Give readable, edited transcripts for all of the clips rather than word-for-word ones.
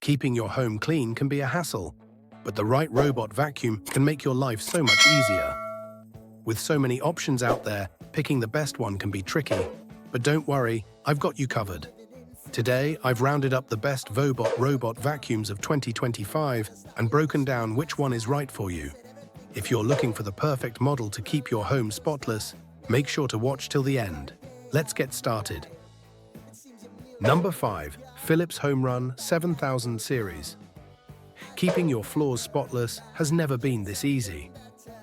Keeping your home clean can be a hassle, but the right robot vacuum can make your life so much easier. With so many options out there, picking the best one can be tricky, but don't worry, I've got you covered. Today, I've rounded up the best Vobot robot vacuums of 2025 and broken down which one is right for you. If you're looking for the perfect model to keep your home spotless, make sure to watch till the end. Let's get started. Number 5. Philips HomeRun 7000 series. Keeping your floors spotless has never been this easy.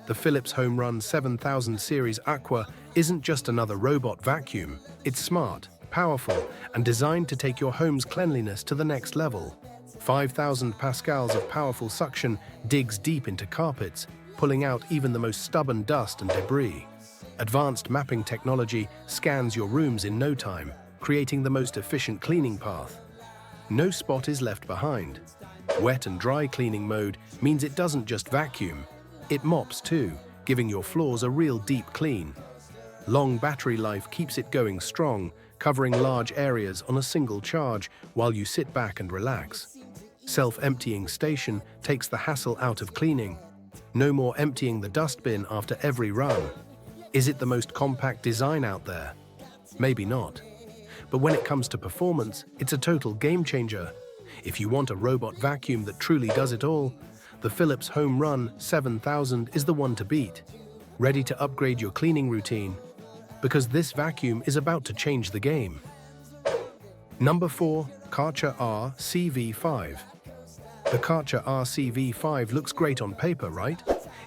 The Philips HomeRun 7000 series Aqua isn't just another robot vacuum. It's smart, powerful, and designed to take your home's cleanliness to the next level. 5,000 pascals of powerful suction digs deep into carpets, pulling out even the most stubborn dust and debris. Advanced mapping technology scans your rooms in no time, creating the most efficient cleaning path. No spot is left behind. Wet and dry cleaning mode means it doesn't just vacuum, it mops too, giving your floors a real deep clean. Long battery life keeps it going strong, covering large areas on a single charge while you sit back and relax. Self-emptying station takes the hassle out of cleaning. No more emptying the dustbin after every run. Is it the most compact design out there? Maybe not. But when it comes to performance, it's a total game changer. If you want a robot vacuum that truly does it all, the Philips HomeRun 7000 is the one to beat. Ready to upgrade your cleaning routine? Because this vacuum is about to change the game. Number 4. Kärcher RCV5. The Kärcher RCV5 looks great on paper, right?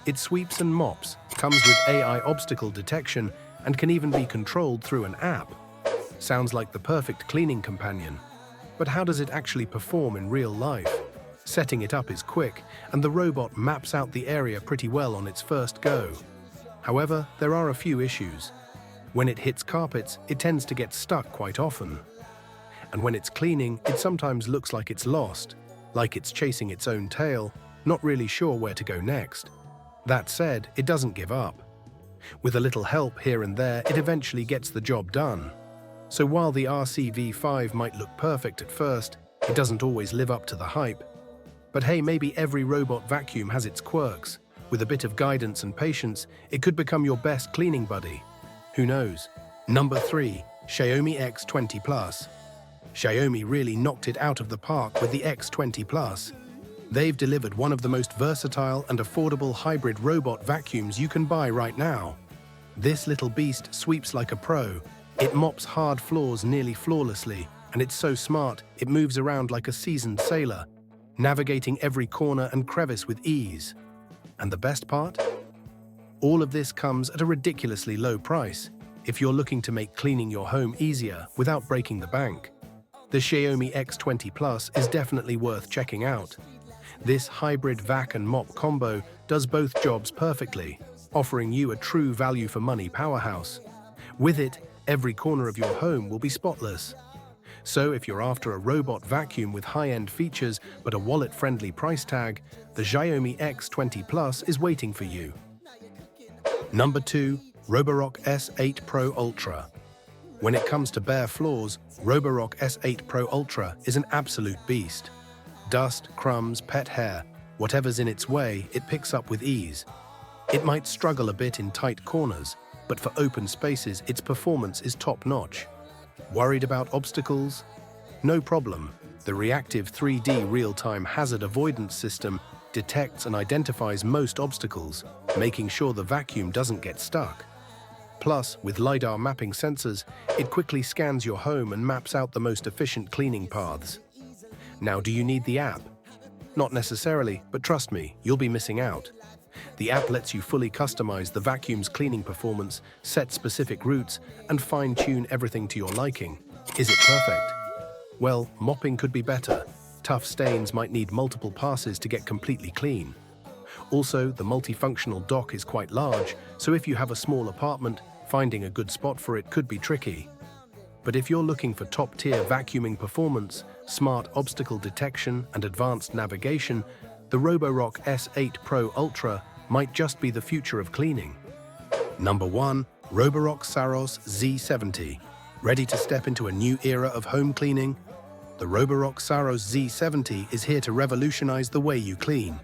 It sweeps and mops, comes with AI obstacle detection, and can even be controlled through an app. Sounds like the perfect cleaning companion. But how does it actually perform in real life? Setting it up is quick, and the robot maps out the area pretty well on its first go. However, there are a few issues. When it hits carpets, it tends to get stuck quite often. And when it's cleaning, it sometimes looks like it's lost, like it's chasing its own tail, not really sure where to go next. That said, it doesn't give up. With a little help here and there, it eventually gets the job done. So while the RCV5 might look perfect at first, it doesn't always live up to the hype. But hey, maybe every robot vacuum has its quirks. With a bit of guidance and patience, it could become your best cleaning buddy. Who knows? Number 3. Xiaomi X20 Plus. Xiaomi really knocked it out of the park with the X20 Plus. They've delivered one of the most versatile and affordable hybrid robot vacuums you can buy right now. This little beast sweeps like a pro. It mops hard floors nearly flawlessly, and it's so smart it moves around like a seasoned sailor, navigating every corner and crevice with ease. And the best part? All of this comes at a ridiculously low price, if you're looking to make cleaning your home easier without breaking the bank. The Xiaomi X20 Plus is definitely worth checking out. This hybrid vac and mop combo does both jobs perfectly, offering you a true value-for-money powerhouse. With it, every corner of your home will be spotless. So if you're after a robot vacuum with high-end features but a wallet-friendly price tag, the Xiaomi X20 Plus is waiting for you. Number 2. Roborock S8 Pro Ultra. When it comes to bare floors, Roborock S8 Pro Ultra is an absolute beast. Dust, crumbs, pet hair, whatever's in its way, it picks up with ease. It might struggle a bit in tight corners, but for open spaces, its performance is top-notch. Worried about obstacles? No problem. The reactive 3D real-time hazard avoidance system detects and identifies most obstacles, making sure the vacuum doesn't get stuck. Plus, with LiDAR mapping sensors, it quickly scans your home and maps out the most efficient cleaning paths. Now, do you need the app? Not necessarily, but trust me, you'll be missing out. The app lets you fully customize the vacuum's cleaning performance, set specific routes, and fine-tune everything to your liking. Is it perfect? Well, mopping could be better. Tough stains might need multiple passes to get completely clean. Also, the multifunctional dock is quite large, so if you have a small apartment, finding a good spot for it could be tricky. But if you're looking for top-tier vacuuming performance, smart obstacle detection, and advanced navigation, the Roborock S8 Pro Ultra might just be the future of cleaning. Number 1. Roborock Saros Z70. Ready to step into a new era of home cleaning? The Roborock Saros Z70 is here to revolutionize the way you clean.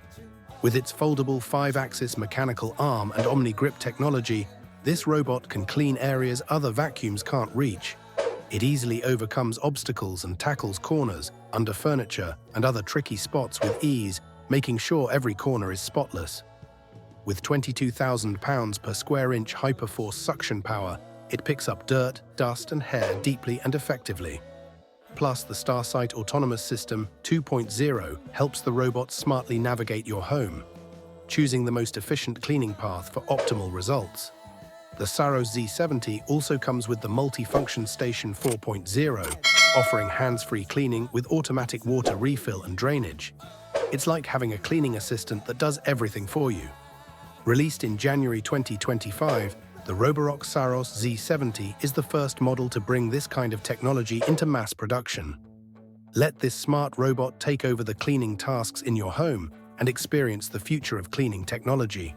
With its foldable 5-axis mechanical arm and Omni-Grip technology, this robot can clean areas other vacuums can't reach. It easily overcomes obstacles and tackles corners, under furniture, and other tricky spots with ease, making sure every corner is spotless. With 22,000 pounds per square inch hyperforce suction power, it picks up dirt, dust, and hair deeply and effectively. Plus, the StarSight Autonomous System 2.0 helps the robot smartly navigate your home, choosing the most efficient cleaning path for optimal results. The Saros Z70 also comes with the Multi-Function Station 4.0, offering hands-free cleaning with automatic water refill and drainage. It's like having a cleaning assistant that does everything for you. Released in January 2025, the Roborock Saros Z70 is the first model to bring this kind of technology into mass production. Let this smart robot take over the cleaning tasks in your home and experience the future of cleaning technology.